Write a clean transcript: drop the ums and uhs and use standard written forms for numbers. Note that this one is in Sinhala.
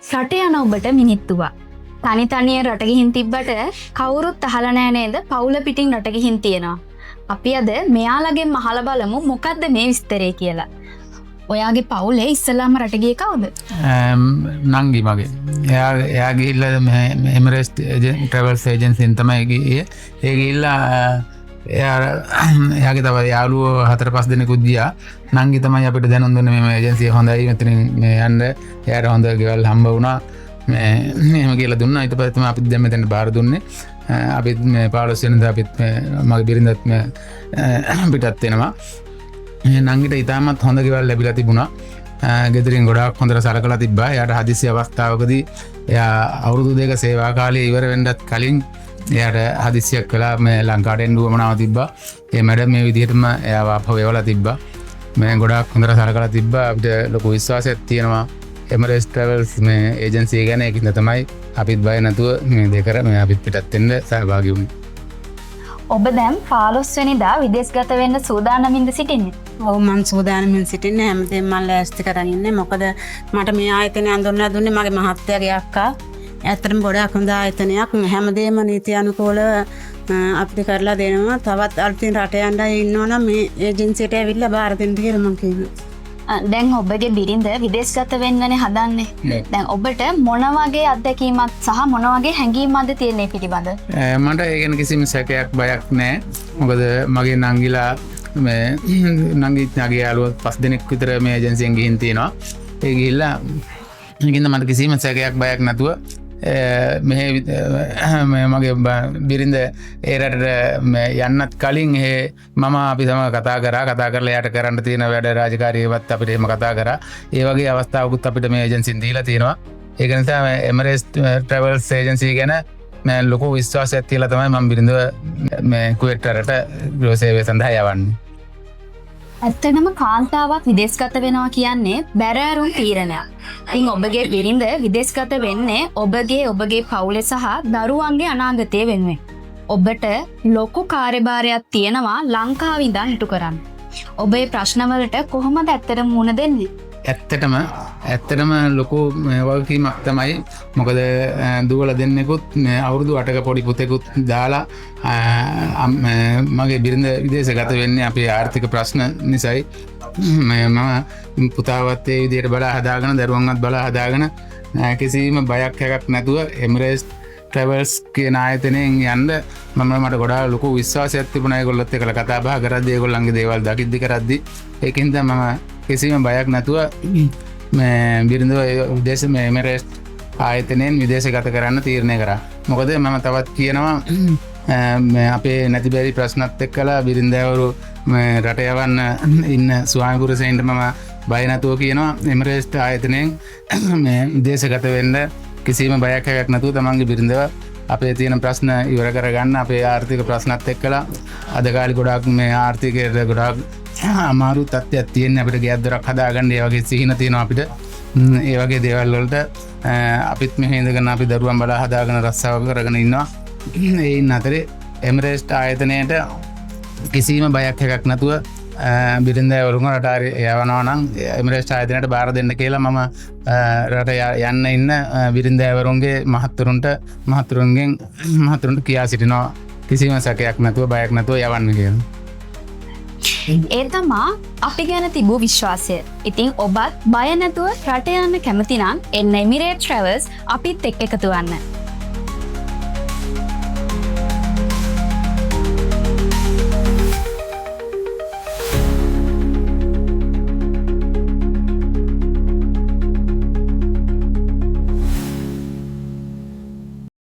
රට යන ඔබට මිනිත්තුවක්. තනි තනියෙන් රට ගිහින් තිබ්බට කවුරුත් අහලා නැහැ නේද? පවුල පිටින් රට ගිහින් තියෙනවා. අපි අද මෙයාලගෙන් අහලා බලමු මොකද්ද මේ විස්තරය කියලා. ඔයාගේ පවුලේ ඉස්සලාම රට ගියේ කවුද? නංගි මගේ. එයා ගිහිල්ලා එමිරේට්ස් ට්‍රැවල්ස් ඒජන්සියෙන් තමයි ගියේ. ඒ ගිහිල්ලා එයාගේ තව යාළුවෝ 4-5 දෙනෙකුත් ගියා. නංගි තමයි අපිට දැනුම් දුන්නේ මේ ඒජන්සිය හොඳයි මෙතනින් මේ යන්න. එයාට හොඳ ගෙවල් හම්බ වුණා. එහෙම කියලා දුන්නා. ඊට පස්සේ තමයි අපිත් දැන් මෙතන බාර දුන්නේ. අපිත් මේ 15 වෙනිදා අපිත් මගේ බිරිඳත් පිටත් වෙනවා. නංගිට ඉතාමත් හොඳ ගෙවල් ලැබිලා තිබුණා. ගෙදරින් ගොඩාක් හොඳට සලකලා තිබ්බා. එයාට හදිසි අවස්ථාවකදී එයා අවුරුදු 2 සේවා කාලය ඉවර වෙන්නත් කලින් එයාට හදිසියක් කළා මේ ලංකාවට එන්න උවමනාව තිබ්බා. ඒ මැඩම් මේ විදිහටම එයාව ආපහු එවලා තිබ්බා. මේ ගොඩාක් හොඳට සලකලා තිබ්බා. අපිට ලොකු විශ්වාසයක් තියෙනවා එමිරේට්ස් ට්‍රැවල්ස් මේ ඒජන්සිය ගැන. ඒකින්ද තමයි අපිත් බය නැතුව මේ දෙක කර මේ අපිත් පිටත් වෙන්න සහභාගී වුණේ. ඔබ දැන් 15 වෙනිදා විදේශගත වෙන්න සූදානමින්ද සිටින්නේ? ඔව් මම සූදානමින් සිටින්නේ. හැමදේම මම ලෑස්ති කරගෙන ඉන්නේ. මොකද මට මේ ආයතනය අඳුන්ලා දුන්නේ මගේ මහත්තයාගේ අක්කා. ඇත්තටම ගොඩාක් හොඳ ආයතනයක්. හැමදේම නීති අනුකූලව අපිට කරලා දෙනවා. තවත් අලුතින් රට යන්න ඉන්නවනම් මේ ඒජන්සියට ඇවිල්ලා බාර දෙන්න කියලා මම කියනවා. දැන් ඔබගේ බිරිඳ විදේශගත වෙන්නනේ හදන්නේ. දැන් ඔබට මොන වගේ අත්දැකීමක් සහ මොන වගේ හැඟීමක්ද තියෙන්නේ පිටිබඳ? මට ඒ ගැන කිසිම සැකයක් බයක් නැහැ. මොකද මගේ නංගිලා මේ නංගිත් යාගේ යාළුවෝ 5 දෙනෙක් විතර මේ ඒජන්සියෙන් ගිහින් තියෙනවා. ඒ ගිහිල්ලා ඒකින්ද මට කිසිම සැකයක් බයක් නැතුව මගේ බිරිඳ ඒ රටට යන්නත් කලින් මම අපි තම කතා කරලා යට කරන්න තියෙන වැඩ රාජකාරියවත් අපිට එහෙම කතා කරා. ඒ වගේ අවස්ථාවකුත් අපිට මේ ඒජන්සියෙන් දීලා තියෙනවා. ඒක නිසා එමිරේට්ස් ට්‍රැවල්ස් ඒජන්සිය ගැන ලොකු විශ්වාසයක් තියලා තමයි මම බිරිඳව මේ කුවේට් රටට ගෘහ සේවය සඳහා යවන්නේ. ඇත්තටම කාන්තාවක් විදේශගත වෙනවා කියන්නේ බැරෑරුම් තීරණයක්. ඉතින් ඔබගේ බිරිඳ විදේශගත වෙන්නේ ඔබගේ පවුලේ සහ දරුවන්ගේ අනාගතය වෙනුවෙන්. ඔබට ලොකු කාර්යභාරයක් තියෙනවා ලංකාවේ ඉඳන් ඉටු කරන්න. ඔබේ ප්‍රශ්නවලට කොහොමද ඇත්තටම මුහුණ දෙන්නේ? ඇත්තටම ලොකු වගකීමක් තමයි. මොකද දුවලා දෙන්නෙකුත් අවුරුදු 8ක පොඩි පුතෙකුත් දාලා මගේ බිරිඳ විදේශගත වෙන්නේ අපේ ආර්ථික ප්‍රශ්න නිසායි. මම පුතාවත් ඒ විදිහට බලා හදාගෙන දරුවන්වත් බලා හදාගෙන කිසිම බයක් හැකක් නැතුව එමිරේට්ස් ට්‍රැවල්ස් කියන ආයතනයෙන් යන්න මට ගොඩාක් ලොකු විශ්වාසයක් තිබුණා. ඒගොල්ලොත් එක්කලා කතා බහ කරද්දී ඒගොල්ලන්ගේ දේවල් දකිද්දි කරද්දී ඒකින්ද මම කිසිම බයක් නැතුව මේ බිරිඳව විදේශ මේ එමිරේට්ස් ආයතනයෙන් විදේශගත කරන්න තීරණය කරා. මොකද මම තවත් කියනවා අපේ නැති බැරි ප්‍රශ්නත් එක්කලා බිරිඳවරු රට යවන්න ඉන්න ස්වාමි පුරුෂයන්ට මම බය නැතුව කියනවා එමිරේට්ස් ආයතනයෙන් මේ විදේශගත වෙන්න කිසිම බයක් හැකක් නැතුව තමන්ගේ බිරිඳව අපේ තියෙන ප්‍රශ්න ඉවර කරගන්න. අපේ ආර්ථික ප්‍රශ්නත් එක්කලා අද කාලේ ගොඩාක් මේ ආර්ථිකයට ගොඩාක් අමාරු තත්ත්වයක් තියෙන අපිට ගෙයක් දොරක් හදාගන්න ඒ වගේ සිහින තියෙනවා අපිට. ඒ වගේ දේවල් වලට අපිත් මෙහෙ ඉඳගෙන අපි දරුවන් බලා හදාගෙන රස්සාව කරගෙන ඉන්නවා. ඒයින් අතරේ එමිරේට්ස් ආයතනයට කිසිම බයක් හැකක් නැතුව බිරිඳවරුන් රට යවනවා නම් එමිරේට්ස් ආයතනයට බාර දෙන්න කියලා මම රට යන්න ඉන්න බිරිඳවරුන්ගේ මහතුරුන්ට කියා සිටිනවා. කිසිම සැකයක් නැතුව බයක් නැතුව යවන්න කියලා. ඒ තමා අපි ගැන තිබූ විශ්වාසය. ඉතින් ඔබත් බය නැතුව රට යන්න කැමති නම් එන්න එමිරේට්ස් ට්‍රැවල්ස් අපිත් එක්ක එකතු වන්න.